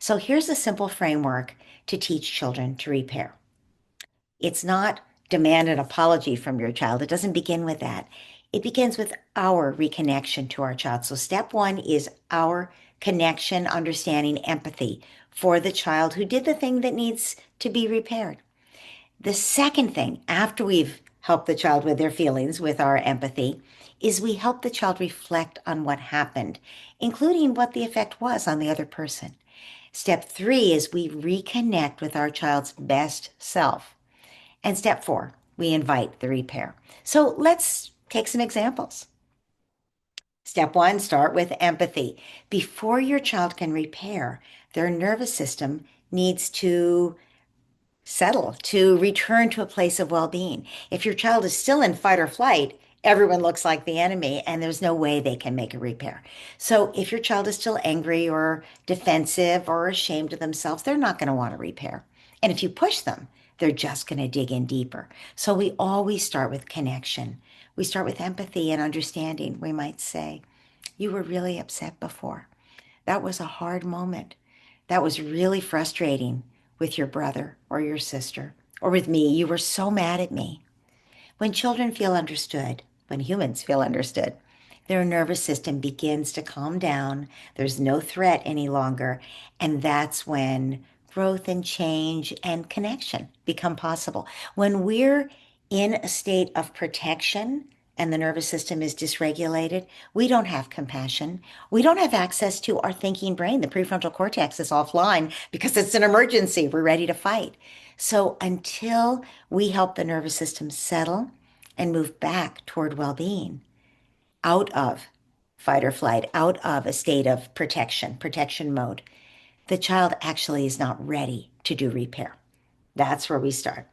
So here's a simple framework to teach children to repair. It's not demand an apology from your child. It doesn't begin with that. It begins with our reconnection to our child. So step one is our connection, understanding, empathy for the child who did the thing that needs to be repaired. The second thing, after we've helped the child with their feelings, with our empathy, is we help the child reflect on what happened, including what the effect was on the other person. Step three is we reconnect with our child's best self. And step four, we invite the repair. So let's take some examples. Step one, start with empathy. Before your child can repair, their nervous system needs to settle, to return to a place of well-being. If your child is still in fight or flight, everyone looks like the enemy and there's no way they can make a repair. So if your child is still angry or defensive or ashamed of themselves, they're not going to want to repair. And if you push them, they're just going to dig in deeper. So we always start with connection. We start with empathy and understanding. We might say, you were really upset before. That was a hard moment. That was really frustrating with your brother or your sister or with me. You were so mad at me. When children feel understood, when humans feel understood, their nervous system begins to calm down. There's no threat any longer. And that's when growth and change and connection become possible. When we're in a state of protection and the nervous system is dysregulated, we don't have compassion. We don't have access to our thinking brain. The prefrontal cortex is offline because it's an emergency. We're ready to fight. So until we help the nervous system settle and move back toward well-being, out of fight or flight, out of a state of protection mode, the child actually is not ready to do repair. That's where we start.